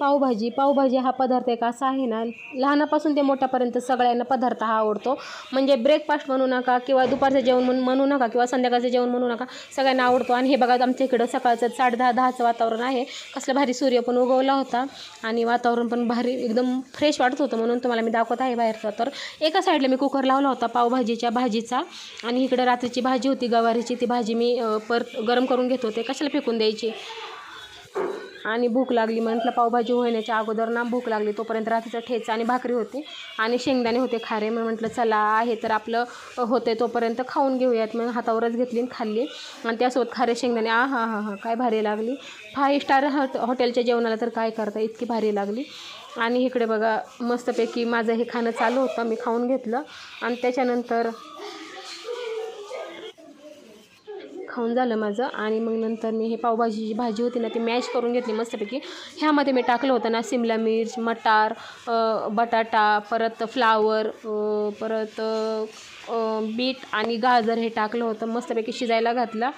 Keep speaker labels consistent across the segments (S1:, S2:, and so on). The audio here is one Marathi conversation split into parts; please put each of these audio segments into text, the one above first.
S1: पावभाजी हा पदार्थ एक असा आहे ना, लहानापासून ते मोठ्यापर्यंत सगळ्यांना पदार्थ हा आवडतो. म्हणजे ब्रेकफास्ट म्हणू नका किंवा दुपारचं जेवण म्हणू नका किंवा संध्याकाळचं जेवण म्हणू नका, सगळ्यांना आवडतो. आणि हे बघा आमच्या इकडं सकाळचं 10:30-10चं वातावरण आहे. कसलं भारी सूर्य पण उगवला होता आणि वातावरण पण भारी एकदम फ्रेश वाटत होतं, म्हणून तुम्हाला मी दाखवत आहे बाहेरचा. तर एका साईडला मी कुकर लावला होता पावभाजीच्या भाजीचा, आणि इकडे रात्रीची भाजी होती गवारीची, ती भाजी मी परत गरम करून घेत होते, कशाला फेकून द्यायची. आणि भूक लागली, म्हटलं पावभाजी होण्याच्या अगोदर ना भूक लागली, तोपर्यंत रात्रीचा ठेचा आणि भाकरी होती आणि शेंगदाणे होते खारे. मग म्हटलं चला आहे तर आपलं होते तोपर्यंत खाऊन घेऊयात. मग हातावरच घेतली आणि खाल्ली, आणि त्यासोबत खारे शेंगदाणे हा हा हा काय भारी लागली. 5 स्टार हॉटेलच्या जेवणाला तर काय करता, इतकी भारी लागली. आणि इकडे बघा मस्तपैकी माझं हे खाणं चालू होतं, मी खाऊन घेतलं. आणि त्याच्यानंतर खाऊन झालं माझं, आणि मग नंतर मी हे पावभाजीची भाजी होती ना ती मॅश करून घेतली मस्तपैकी. ह्यामध्ये मी टाकलं होतं ना सिमला मिर्च, मटार, बटाटा, परत फ्लावर, परत बीट आणि गाजर हे टाकलं होतं, मस्तपैकी शिजायला घातलं.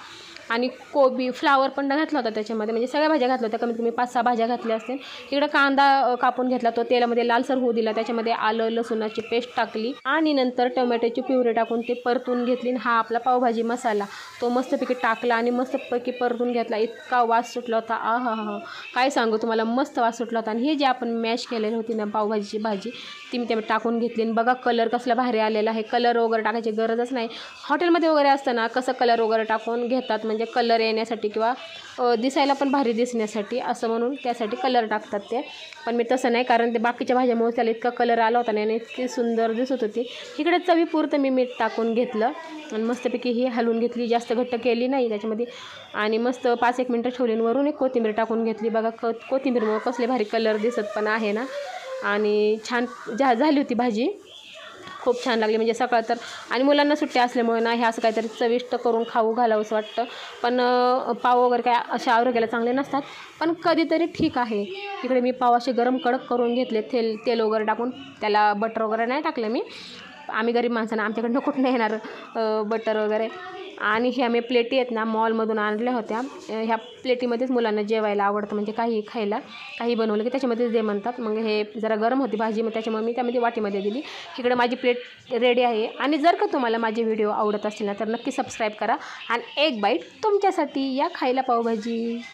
S1: आणि कोबी फ्लावर पण घातला होता त्याच्यामध्ये, म्हणजे सगळ्या भाज्या घातल्या होत्या, कमीत कमी 5-6 भाज्या घातल्या असतील. इकडं कांदा कापून घेतला, तो तेलामध्ये लालसर होऊ दिला, त्याच्यामध्ये आलं लसूणाची पेस्ट टाकली आणि नंतर टोमॅटोची प्युरी टाकून ते परतून घेतली. हा आपला पावभाजी मसाला तो मस्तपैकी टाकला आणि मस्तपैकी परतून घेतला. इतका वास सुटला होता, हा हा काय सांगू तुम्हाला, मस्त वास सुटला होता. आणि हे जे आपण मॅश केलेली होती ना पावभाजीची भाजी, ती मी त्यामध्ये टाकून घेतली. आणि बघा कलर कसला भारी आलेला आहे. कलर वगैरे टाकायची गरजच नाही. हॉटेलमध्ये वगैरे असतं ना कसं कलर वगैरे टाकून घेतात, म्हणजे कलर येण्यासाठी किंवा दिसायला पण भारी दिसण्यासाठी असं, म्हणून त्यासाठी कलर टाकतात ते. पण मी तसं नाही, कारण ते बाकीच्या भाज्यामुळे त्याला इतका कलर आला होता नाही, इतकी सुंदर दिसत होती. इकडे चवीपुरतं मी मीठ टाकून घेतलं आणि मस्तपैकी ही हलवून घेतली, जास्त घट्ट केली नाही त्याच्यामध्ये. आणि मस्त 5-1 मिनटं ठेवली, वरून एक कोथिंबीर टाकून घेतली. बघा कोथिंबीरमुळे कसले भारी कलर दिसत पण आहे ना. आणि छान झाली होती भाजी, खूप छान लागली. म्हणजे सकाळ तर, आणि मुलांना सुट्ट्या असल्यामुळे ना हे असं काहीतरी चविष्ट करून खाऊ घालावंसं वाटतं. पण पाव वगैरे काय अशा आरोग्याला चांगले नसतात, पण कधीतरी ठीक आहे. इकडे मी पाव असे गरम कडक करून घेतले, तेल वगैरे टाकून. त्याला बटर वगैरे नाही टाकलं मी, आम्ही गरीब माणसांना आमच्याकडनं कुठं नाही येणार बटर वगैरे. आणि ह्या मी प्लेटी आहेत ना मॉलमधून आणल्या होत्या, ह्या प्लेटीमध्येच मुलांना जेवायला आवडतं, म्हणजे काही खायला काही बनवलं की त्याच्यामध्येच दे म्हणतात. मग हे जरा गरम होती भाजी, मग त्याच्यामुळे मी त्यामध्ये वाटीमध्ये दिली. इकडे माझी प्लेट रेडी आहे. आणि जर का तुम्हाला माझे व्हिडिओ आवडत असतील ना तर नक्की सबस्क्राईब करा, आणि एक बाईट तुमच्यासाठी, या खायला पावभाजी.